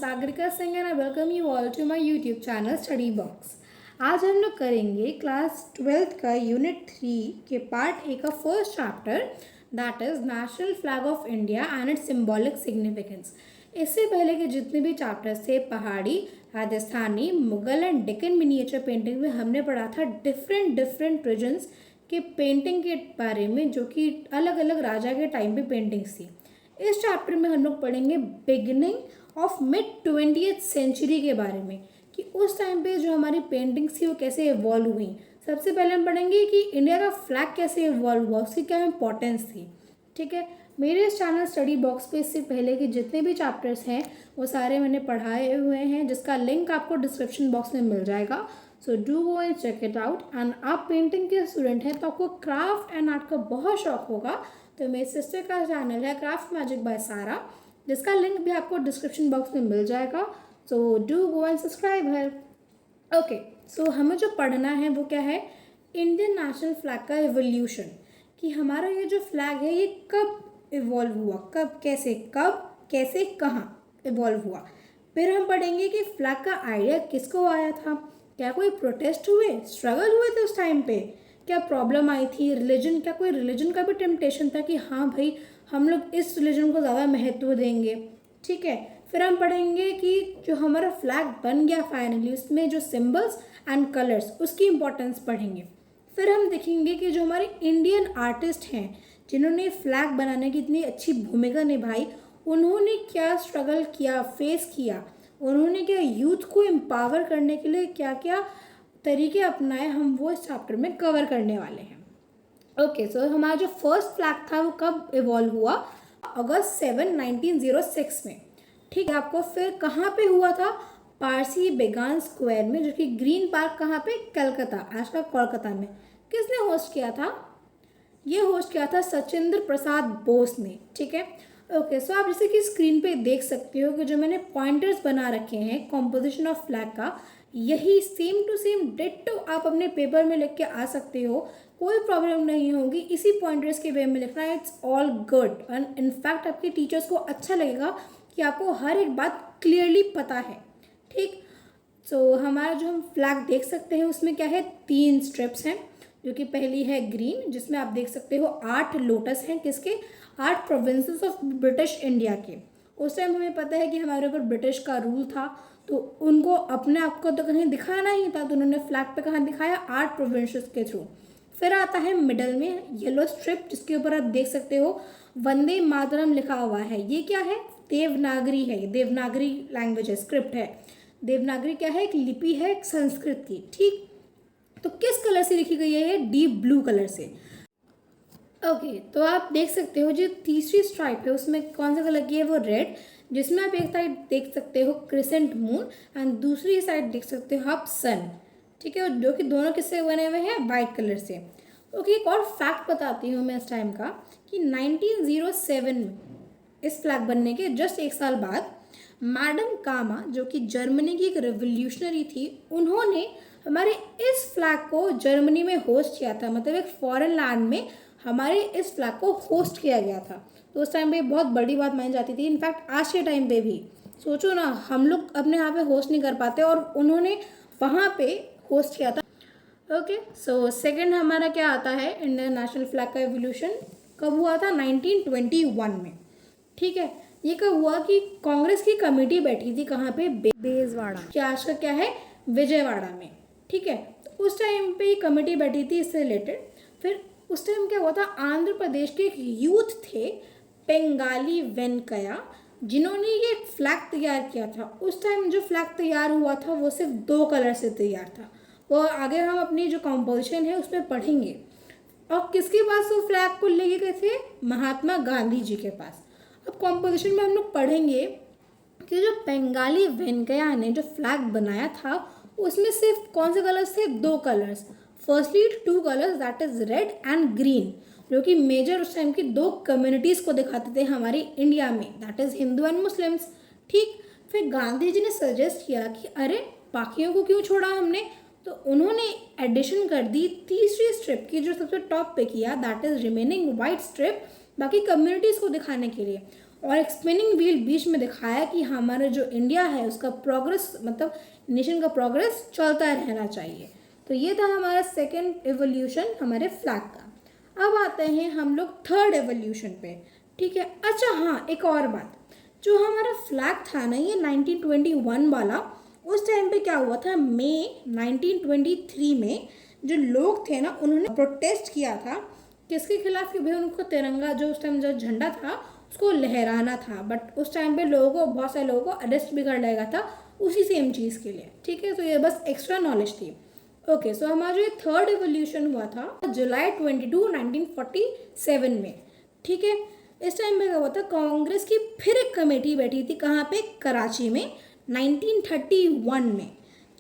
Sagarika Singh and I welcome you all to my YouTube channel study box. आज हम लोग करेंगे क्लास 12th का यूनिट 3 के पार्ट ए का first chapter that is national flag of India and it's symbolic significance. इससे पहले के जितने भी चैप्टर्स थे पहाड़ी, Rajasthani, Mughal and Deccan miniature painting में हमने पढ़ा था डिफरेंट रीजन्स के पेंटिंग के बारे में, जो कि अलग अलग राजा के टाइम पे पेंटिंग्स थी। इस चैप्टर में हम लोग पढ़ेंगे beginning of mid 20th century के बारे में, कि उस टाइम पे जो हमारी पेंटिंग्स थी वो कैसे इवॉल्व हुई। सबसे पहले हम पढ़ेंगे कि इंडिया का फ्लैग कैसे इवॉल्व हुआ, उसकी क्या इंपॉर्टेंस थी। ठीक है, मेरे इस चैनल स्टडी बॉक्स पे इससे पहले के जितने भी चैप्टर्स हैं वो सारे मैंने पढ़ाए हुए हैं, जिसका लिंक आपको डिस्क्रिप्शन बॉक्स में मिल जाएगा। So do go and check it out. And आप पेंटिंग के स्टूडेंट हैं तो आपको क्राफ्ट एंड आर्ट का बहुत शौक होगा, तो मेरे सिस्टर का चैनल है क्राफ्ट मैजिक बाय सारा, जिसका लिंक भी आपको डिस्क्रिप्शन बॉक्स में मिल जाएगा। So do go and subscribe है। ओके, सो हमें जो पढ़ना है वो क्या है, इंडियन नेशनल फ्लैग का एवोल्यूशन, कि हमारा ये जो फ्लैग है ये कब इवॉल्व हुआ, कब कैसे कहाँ इवॉल्व हुआ। फिर हम पढ़ेंगे कि फ्लैग का आइडिया किसको आया था, क्या कोई प्रोटेस्ट हुए, स्ट्रगल हुए थे उस टाइम पे, क्या प्रॉब्लम आई थी, रिलीजन, क्या कोई रिलीजन का भी टेम्पटेशन था कि हाँ भाई हम लोग इस रिलीजन को ज़्यादा महत्व देंगे। ठीक है, फिर हम पढ़ेंगे कि जो हमारा फ्लैग बन गया फाइनली, उसमें जो सिंबल्स एंड कलर्स, उसकी इंपॉर्टेंस पढ़ेंगे। फिर हम देखेंगे कि जो हमारे इंडियन आर्टिस्ट हैं जिन्होंने फ्लैग बनाने की इतनी अच्छी भूमिका निभाई, उन्होंने क्या स्ट्रगल किया, फेस किया, उन्होंने क्या यूथ को एम्पावर करने के लिए क्या क्या तरीके अपनाए, हम वो इस चैप्टर में कवर करने वाले हैं। ओके, सो हमारा जो फर्स्ट फ्लैग था वो कब इवॉल्व हुआ, अगस्त 7, 1906 में। ठीक है, आपको फिर कहाँ पे हुआ था, पारसी बेगान स्क्वायर में, जो कि ग्रीन पार्क कहाँ पे, कलकत्ता, आज का कोलकाता में। किसने होस्ट किया था, ये होस्ट किया था सचिंद्र प्रसाद बोस ने। ठीक है, ओके, सो आप जैसे कि स्क्रीन पे देख सकते हो कि जो मैंने पॉइंटर्स बना रखे हैं कॉम्पोजिशन ऑफ फ्लैग का, यही सेम टू सेम डिट्टो आप अपने पेपर में लिख के आ सकते हो, कोई प्रॉब्लम नहीं होगी। इसी पॉइंटर्स के वे में लिखना है, it's all good. And in fact आपके टीचर्स को अच्छा लगेगा कि आपको हर एक बात क्लियरली पता है। ठीक, सो हमारा जो हम फ्लैग देख सकते हैं उसमें क्या है, 3 स्ट्रिप्स हैं, जो कि पहली है ग्रीन, जिसमें आप देख सकते हो 8 लोटस हैं, किसके, 8 प्रोविंसेस ऑफ ब्रिटिश इंडिया के। उस टाइम हमें पता है कि हमारे ऊपर ब्रिटिश का रूल था, तो उनको अपने आप को तो कहीं दिखाना ही था, तो उन्होंने फ्लैग पे कहाँ दिखाया, 8 प्रोविंसेस के थ्रू। फिर आता है मिडल में येलो स्ट्रिप, जिसके ऊपर आप देख सकते हो वंदे मातरम लिखा हुआ है। ये क्या है, देवनागरी है, ये देवनागरी लैंग्वेज है, स्क्रिप्ट है। देवनागरी क्या है, एक लिपि है, एक संस्कृत की। ठीक, तो किस कलर से लिखी गई है, डीप ब्लू कलर से। ओके, तो आप देख सकते हो जो तीसरी स्ट्राइप है उसमें कौन सा कलर की है, वो रेड, जिसमें आप एक साइड देख सकते हो क्रिसेंट मून एंड दूसरी साइड देख सकते हो आप सन। ठीक है, जो कि दोनों किससे बने हुए हैं, वाइट कलर से। ओके, एक और फैक्ट बताती हूँ मैं इस टाइम का, कि 1907 में इस फ्लैग बनने के जस्ट 1 साल बाद मैडम कामा, जो कि जर्मनी की एक रेवोल्यूशनरी थी, उन्होंने हमारे इस फ्लैग को जर्मनी में होस्ट किया था, मतलब एक फॉरेन लैंड में हमारे इस फ्लैग को होस्ट किया गया था। तो उस टाइम पे बहुत बड़ी बात मानी जाती थी। इनफैक्ट आज के टाइम पे भी सोचो ना, हम लोग अपने यहाँ पे होस्ट नहीं कर पाते और उन्होंने वहाँ पे होस्ट किया था। ओके, सो सेकंड हमारा क्या आता है, इंडियन नेशनल फ्लैग का एवोल्यूशन कब हुआ था, 1921 में। ठीक है, ये कब हुआ कि कांग्रेस की कमेटी बैठी थी कहाँ पे, बेजवाड़ा, क्या आज का क्या है, विजयवाड़ा में। ठीक है, तो उस टाइम पे ये कमेटी बैठी थी इससे रिलेटेड। फिर उस टाइम क्या हुआ था, आंध्र प्रदेश के एक यूथ थे पेंगाली वेंकैया, जिन्होंने ये फ्लैग तैयार किया था। उस टाइम जो फ्लैग तैयार हुआ था वो सिर्फ 2 कलर से तैयार था, वो आगे हम अपनी जो कॉम्पोजिशन है उसमें पढ़ेंगे। और किसके पास वो फ्लैग को लेके गए थे, महात्मा गांधी जी के पास। अब कॉम्पोजिशन में हम लोग पढ़ेंगे कि जो बंगाली वेंकैया ने जो फ्लैग बनाया था उसमें सिर्फ कौन से कलर्स थे, 2 colours. Firstly 2 colours that is red and green, जो कि मेजर उस टाइम की 2 कम्युनिटीज़ को दिखाते थे हमारे इंडिया में, that is Hindu and Muslims. ठीक, फिर गांधी जी ने सजेस्ट किया कि अरे बाकियों को क्यों छोड़ा हमने, तो उन्होंने एडिशन कर दी तीसरी स्ट्रिप की, जो सबसे टॉप पे किया, that is remaining white strip, बाकी कम्युनिटीज़ को दिखाने के लिए। और एक स्पिनिंग व्हील बीच में दिखाया कि हमारा जो इंडिया है उसका प्रोग्रेस, मतलब नेशन का प्रोग्रेस चलता रहना चाहिए। तो ये था हमारा सेकेंड एवोल्यूशन हमारे फ्लैग का। अब आते हैं हम लोग थर्ड एवोल्यूशन पे, ठीक है। अच्छा हाँ, एक और बात, जो हमारा फ्लैग था ना ये 1921 वाला, उस टाइम पे क्या हुआ था, मई 1923 में जो लोग थे ना उन्होंने प्रोटेस्ट किया था किसके खिलाफ, कि भाई उनको तिरंगा जो उस टाइम जो झंडा था उसको लहराना था। बट उस टाइम पे लोगों को, बहुत सारे लोगों को अरेस्ट भी कर लिया गया था उसी सेम चीज़ के लिए, ठीक है। तो ये बस एक्स्ट्रा नॉलेज थी। ओके, सो हमारा जो थर्ड एवोल्यूशन हुआ था जुलाई 22, 1947 में, ठीक है। इस टाइम पे क्या हुआ था, कांग्रेस की फिर एक कमेटी बैठी थी, कहाँ पे, कराची में 1931 में,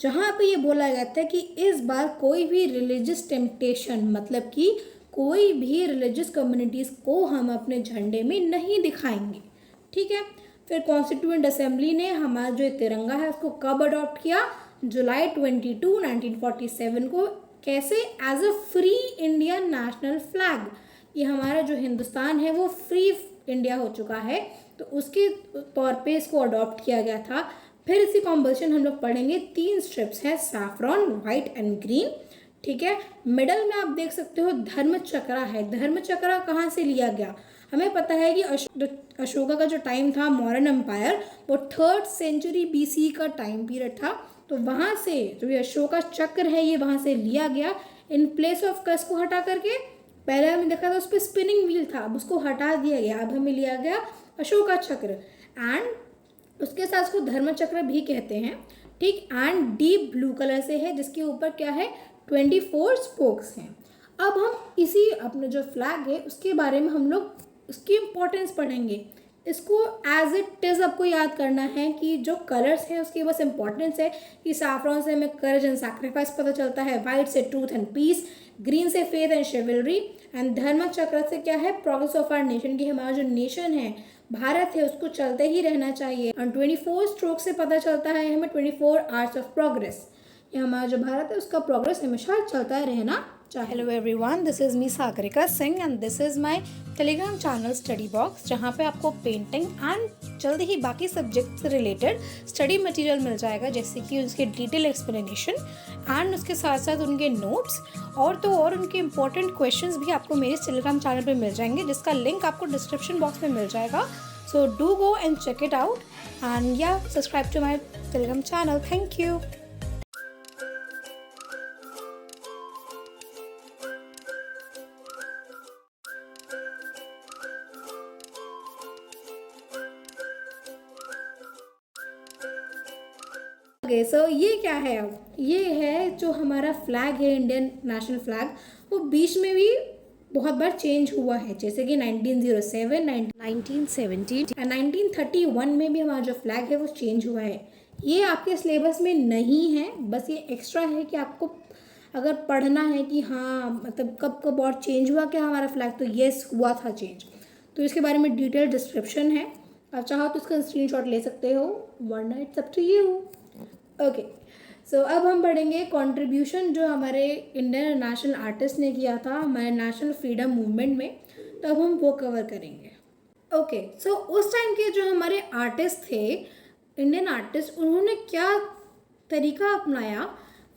जहाँ पे ये बोला गया था कि इस बार कोई भी रिलीजियस टेम्पटेशन, मतलब कि कोई भी रिलीजियस कम्युनिटीज़ को हम अपने झंडे में नहीं दिखाएंगे, ठीक है। फिर कॉन्स्टिट्यूएंट असेंबली ने हमारा जो तिरंगा है उसको कब अडॉप्ट किया, जुलाई 22, 1947 को। कैसे, as a free Indian national flag. ये हमारा जो हिंदुस्तान है वो फ्री इंडिया हो चुका है, तो उसके तौर पे इसको अडॉप्ट किया गया था। फिर इसी कॉम्पोजिशन हम लोग पढ़ेंगे, 3 स्ट्रिप्स हैं, सैफ्रॉन, वाइट एंड ग्रीन, ठीक है। मिडल में आप देख सकते हो धर्म चक्रा है। धर्म चक्रा कहाँ से लिया गया, हमें पता है कि अशोका का जो टाइम था मॉडर्न एम्पायर, वो 3rd सेंचुरी BC का टाइम पीरियड था। तो वहाँ से जो ये अशोका चक्र है ये वहाँ से लिया गया। इन प्लेस ऑफ कस को हटा करके, पहले हमने देखा था उस पर स्पिनिंग व्हील था, अब उसको हटा दिया गया, अब हमें लिया गया अशोका चक्र। एंड उसके साथ उसको धर्म चक्र भी कहते हैं, ठीक। एंड डीप ब्लू कलर से है, जिसके ऊपर क्या है, 24 स्पोक्स हैं। अब हम इसी अपने जो फ्लैग है उसके बारे में हम लोग उसकी इम्पोर्टेंस पढ़ेंगे। इसको एज इट इज़ आपको याद करना है कि जो कलर्स हैं उसकी बस इम्पोर्टेंस है कि सैफ्रॉन से हमें करेज एंड सैक्रिफाइस पता चलता है, वाइट से ट्रूथ एंड पीस, ग्रीन से फेथ एंड शिवलरी, एंड धर्म चक्र से क्या है, प्रोग्रेस ऑफ आवर नेशन, की हमारा जो नेशन है भारत है उसको चलते ही रहना चाहिए। और 24 स्ट्रोक से पता चलता है हमें 24 आवर्स ऑफ प्रोग्रेस, ये हमारा जो भारत है उसका प्रोग्रेस हमेशा चलता रहना चाहिए। Hello everyone, this is me Sagarika Singh and this is my Telegram channel study box, जहाँ पे आपको पेंटिंग एंड जल्दी ही बाकी सब्जेक्ट से रिलेटेड स्टडी मटेरियल मिल जाएगा, जैसे कि उसके डिटेल एक्सप्लेनेशन एंड उसके साथ साथ उनके नोट्स और तो और उनके इंपॉर्टेंट क्वेश्चंस भी आपको मेरे टेलीग्राम चैनल पे मिल जाएंगे, जिसका लिंक आपको डिस्क्रिप्शन बॉक्स में मिल जाएगा। So do go and check it out and या subscribe to my Telegram channel. Thank you. Okay, so ये क्या है, अब ये है जो हमारा फ्लैग है, इंडियन नेशनल फ्लैग, वो बीच में भी बहुत बार चेंज हुआ है, जैसे कि 1907, 1917 एंड 1931 में भी हमारा जो फ्लैग है वो चेंज हुआ है। ये आपके सिलेबस में नहीं है, बस ये एक्स्ट्रा है कि आपको अगर पढ़ना है कि हाँ मतलब कब कब और चेंज हुआ क्या हमारा फ्लैग, तो येस हुआ था चेंज। तो इसके बारे में डिटेल डिस्क्रिप्शन है, आप चाहो तो इसका स्क्रीनशॉट ले सकते हो, वरना it's up to you. Okay, so अब हम पढ़ेंगे कंट्रीब्यूशन जो हमारे इंडियन नेशनल आर्टिस्ट ने किया था हमारे नेशनल फ्रीडम मूवमेंट में, तो अब हम वो कवर करेंगे। ओके, सो उस टाइम के जो हमारे आर्टिस्ट थे, इंडियन आर्टिस्ट, उन्होंने क्या तरीका अपनाया,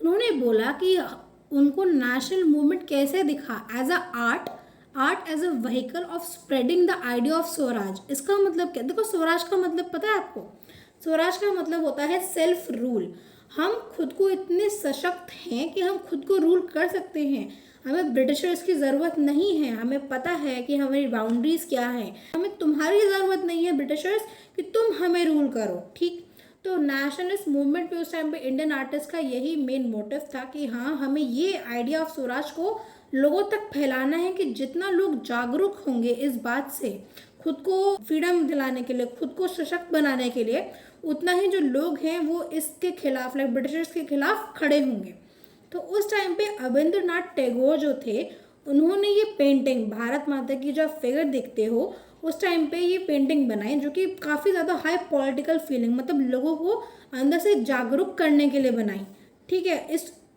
उन्होंने बोला कि उनको नेशनल मूवमेंट कैसे दिखा, as a art as a vehicle of spreading the idea of swaraj. इसका मतलब क्या, देखो स्वराज का मतलब पता है आपको, स्वराज का मतलब होता है सेल्फ रूल। हम खुद को इतने सशक्त हैं कि हम खुद को रूल कर सकते हैं, हमें ब्रिटिशर्स की ज़रूरत नहीं है, हमें पता है कि हमारी बाउंड्रीज़ क्या है, हमें तुम्हारी ज़रूरत नहीं है ब्रिटिशर्स कि तुम हमें रूल करो, ठीक। तो नेशनलिस्ट मूवमेंट पे उस टाइम पे इंडियन आर्टिस्ट का यही मेन मोटिव था कि हाँ हमें ये आइडिया ऑफ स्वराज को लोगों तक फैलाना है कि जितना लोग जागरूक होंगे इस बात से, खुद को फ्रीडम दिलाने के लिए, खुद को सशक्त बनाने के लिए, उतना ही जो लोग हैं वो इसके खिलाफ, लाइक ब्रिटिशर्स के खिलाफ खड़े होंगे। तो उस टाइम पे अविंद्रनाथ टैगोर जो थे, उन्होंने ये पेंटिंग, भारत माता की जो फिगर देखते हो, उस टाइम पे ये पेंटिंग बनाई, जो कि काफ़ी ज़्यादा हाई पॉलिटिकल फीलिंग, मतलब लोगों को अंदर से जागरूक करने के लिए बनाई, ठीक है।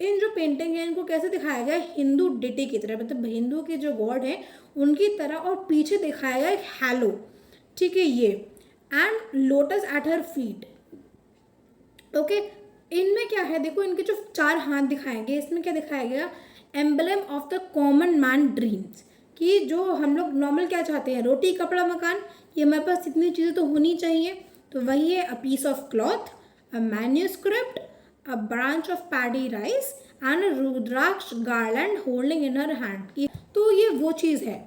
इन जो पेंटिंग है इनको कैसे दिखाया गया, हिंदू डिटी की तरह, मतलब हिंदू के जो गॉड हैं उनकी तरह, और पीछे दिखाया गया हैलो, ठीक है ये, and lotus at her feet. Okay, इनमें क्या है देखो, इनके जो 4 हाथ दिखाए गए, इसमें क्या दिखाया गया, emblem of the common man dreams, कि जो हम लोग नॉर्मल क्या चाहते हैं, रोटी कपड़ा मकान, ये हमारे पास इतनी चीज़ें तो होनी चाहिए, तो वही है, a piece of cloth, a manuscript, a branch of paddy rice and a rudraksha garland holding in her hand. तो ये वो चीज़ है।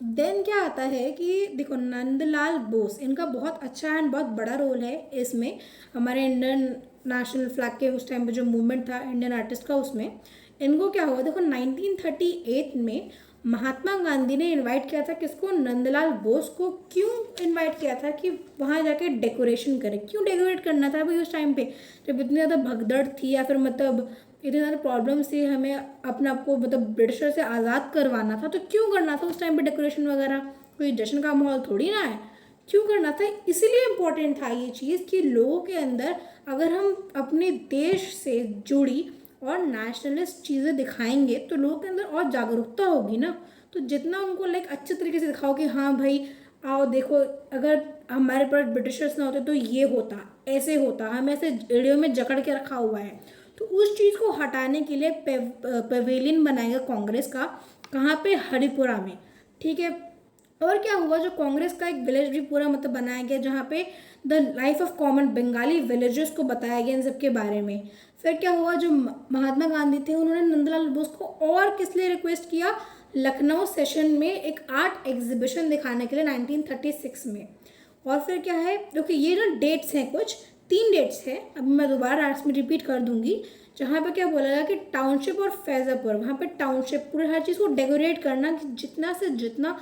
देन क्या आता है कि देखो नंदलाल बोस, इनका बहुत अच्छा एंड बहुत बड़ा रोल है इसमें, हमारे इंडियन नेशनल फ्लैग के उस टाइम पे जो मूवमेंट था इंडियन आर्टिस्ट का, उसमें इनको क्या हुआ देखो, 1938 में महात्मा गांधी ने इनवाइट किया था किसको, नंदलाल बोस को। क्यों इनवाइट किया था, कि वहाँ जाके डेकोरेशन करें। क्यों डेकोरेट करना था भाई उस टाइम पे, जब इतनी ज़्यादा भगदड़ थी, या फिर मतलब इतने सारे प्रॉब्लम्स थी, हमें अपने आप को मतलब ब्रिटिशर से आज़ाद करवाना था, तो क्यों करना था उस टाइम पे डेकोरेशन वगैरह, कोई जश्न का माहौल थोड़ी ना है, क्यों करना था। इसीलिए इम्पोर्टेंट था ये चीज़ कि लोगों के अंदर अगर हम अपने देश से जुड़ी और नेशनलिस्ट चीज़ें दिखाएंगे तो लोगों के अंदर और जागरूकता होगी ना। तो जितना उनको लाइक अच्छे तरीके से दिखाओ कि हाँ भाई आओ देखो, अगर हमारे पास ब्रिटिशर्स ना होते तो ये होता, ऐसे होता, हमें ऐसे एड़ियों में जकड़ के रखा हुआ है, तो उस चीज़ को हटाने के लिए पेवेलियन बनाएगा कांग्रेस का, कहाँ पे, हरिपुरा में, ठीक है। और क्या हुआ, जो कांग्रेस का एक विलेज भी पूरा मतलब बनाया गया, जहाँ पे the life of common Bengali villagers को बताया गया इन सब के बारे में। फिर क्या हुआ, जो महात्मा गांधी थे उन्होंने नंदलाल बोस को और किस लिए रिक्वेस्ट किया, लखनऊ सेशन में एक आर्ट एग्जीबिशन दिखाने के लिए 1936 में। और फिर क्या है, क्योंकि ये ना डेट्स हैं, कुछ 3 डेट्स हैं, अभी मैं दोबारा इसमें रिपीट कर दूंगी, जहाँ पे क्या बोला गया कि टाउनशिप और फैजापुर, वहाँ पे टाउनशिप पूरे हर चीज़ को डेकोरेट करना, कि जितना से जितना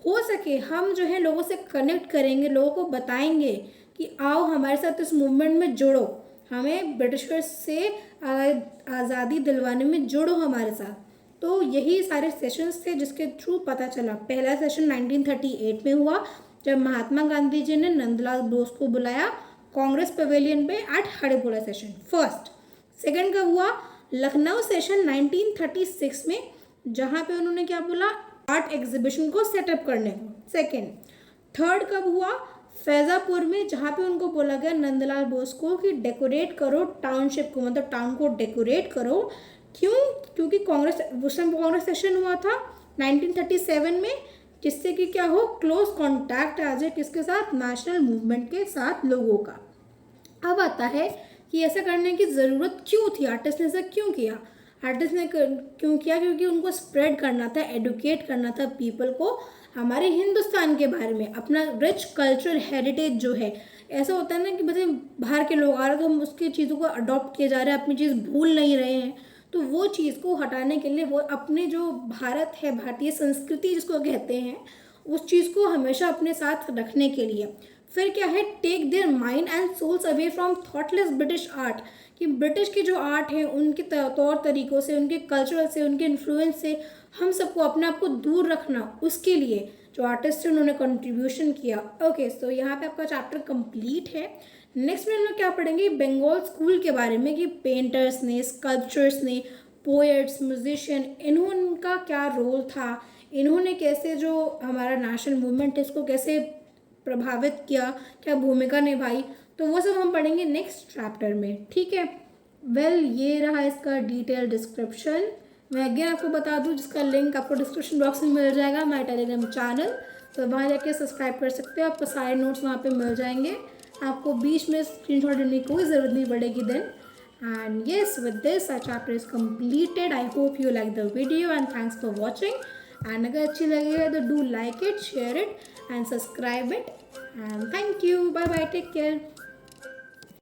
हो सके हम जो है लोगों से कनेक्ट करेंगे, लोगों को बताएंगे कि आओ हमारे साथ इस मूवमेंट में जुड़ो, हमें ब्रिटिशर्स से आज़ादी दिलवाने में जुड़ो हमारे साथ। तो यही सारे सेशंस थे जिसके थ्रू पता चला। पहला सेशन 1938 में हुआ, जब महात्मा गांधी जी ने नंदलाल बोस को बुलाया कांग्रेस पवेलियन पे at Haripura session, first. Second कब हुआ, लखनऊ सेशन 1936 में, जहाँ पे उन्होंने क्या बोला, आर्ट एग्जीबिशन को सेटअप करने को, सेकंड। थर्ड कब हुआ, फैजापुर में, जहाँ पे उनको बोला गया नंदलाल बोस को कि डेकोरेट करो टाउनशिप को, मतलब टाउन को डेकोरेट करो। क्यों, क्योंकि कांग्रेस उस टाइम कांग्रेस सेशन हुआ था 1937 में, जिससे कि क्या हो, क्लोज कॉन्टैक्ट आ जाए किसके साथ, नेशनल मूवमेंट के साथ लोगों का। अब आता है कि ऐसा करने की ज़रूरत क्यों थी, आर्टिस्ट ने ऐसा क्यों किया। आर्टिस्ट ने क्यों किया, क्योंकि उनको स्प्रेड करना था, एडुकेट करना था पीपल को हमारे हिंदुस्तान के बारे में, अपना रिच कल्चरल हेरिटेज जो है। ऐसा होता है ना कि मतलब बाहर के लोग आ रहे हैं तो हम उसकी चीज़ों को अडॉप्ट किए जा रहे हैं, अपनी चीज़ भूल नहीं रहे हैं। तो वो चीज़ को हटाने के लिए वो अपने जो भारत है, भारतीय संस्कृति जिसको कहते हैं, उस चीज़ को हमेशा अपने साथ रखने के लिए। फिर क्या है, take their mind and souls away from thoughtless British art, कि ब्रिटिश की जो आर्ट है उनके तौर तरीकों से, उनके कल्चरल से, उनके इन्फ्लुएंस से हम सबको अपने आप को दूर रखना, उसके लिए जो आर्टिस्ट है उन्होंने कंट्रीब्यूशन किया। ओके, सो यहाँ पे आपका चैप्टर कंप्लीट है। नेक्स्ट में हम लोग क्या पढ़ेंगे, बंगाल स्कूल के बारे में, कि पेंटर्स ने, स्कल्पचर्स ने, पोएट्स, म्यूजिशियन, इन्होंने क्या रोल था, इन्होंने कैसे जो हमारा नेशनल मूवमेंट है इसको कैसे प्रभावित किया, क्या भूमिका निभाई, तो वो सब हम पढ़ेंगे नेक्स्ट चैप्टर में, ठीक है। वेल, ये रहा इसका डिटेल डिस्क्रिप्शन। मैं अगेन आपको बता दूं, जिसका लिंक आपको डिस्क्रिप्शन बॉक्स में मिल जाएगा, माय टेलीग्राम चैनल, तो वहाँ जाके सब्सक्राइब कर सकते हो, आपको सारे नोट्स वहाँ पे मिल जाएंगे, आपको बीच में स्क्रीनशॉट लेने की कोई ज़रूरत नहीं पड़ेगी then. And yes, with this our chapter is completed. I hope you like the video and thanks for watching. And अगर अच्छी लगी है तो do like it, share it and subscribe it. And thank you. Bye bye. Take care.